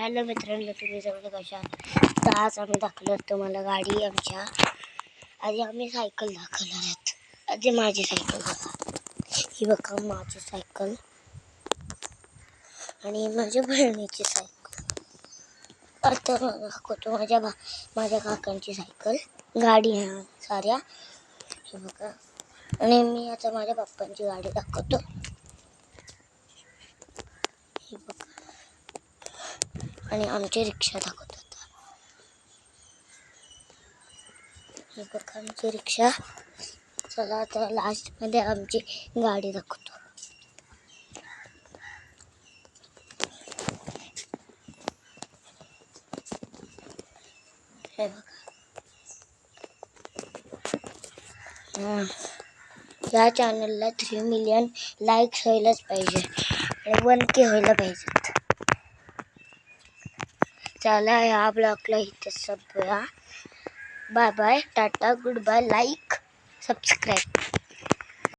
Hello मित्रांनो, तुम्ही सगळे कशा आहात? तर आज आम्ही दाखवणार तुम्हाला गाडी आमच्या. आधी आम्ही सायकल दाखवणार आहेत. आधी माझी सायकल बघा, ही बघा माझी सायकल आणि माझ्या बहिणीची सायकल. आता दाखवतो माझ्या काकांची सायकल. गाडी ह्या साऱ्या हे बघा. आणि मी आता माझ्या पप्पांची गाडी दाखवतो. हे बघा. आणि आमची रिक्षा दाखवतो. हे बघा आमची रिक्षा. चला आता लास्टमध्ये आमची गाडी दाखवतो. हे बघा. या चॅनलला 3 मिलियन लाईक्स व्हायलाच पाहिजे आणि 1K व्हायला पाहिजेत. चला ह्या ब्लॉगला इथेच संपवूया. Bye bye, tata, goodbye, like, subscribe.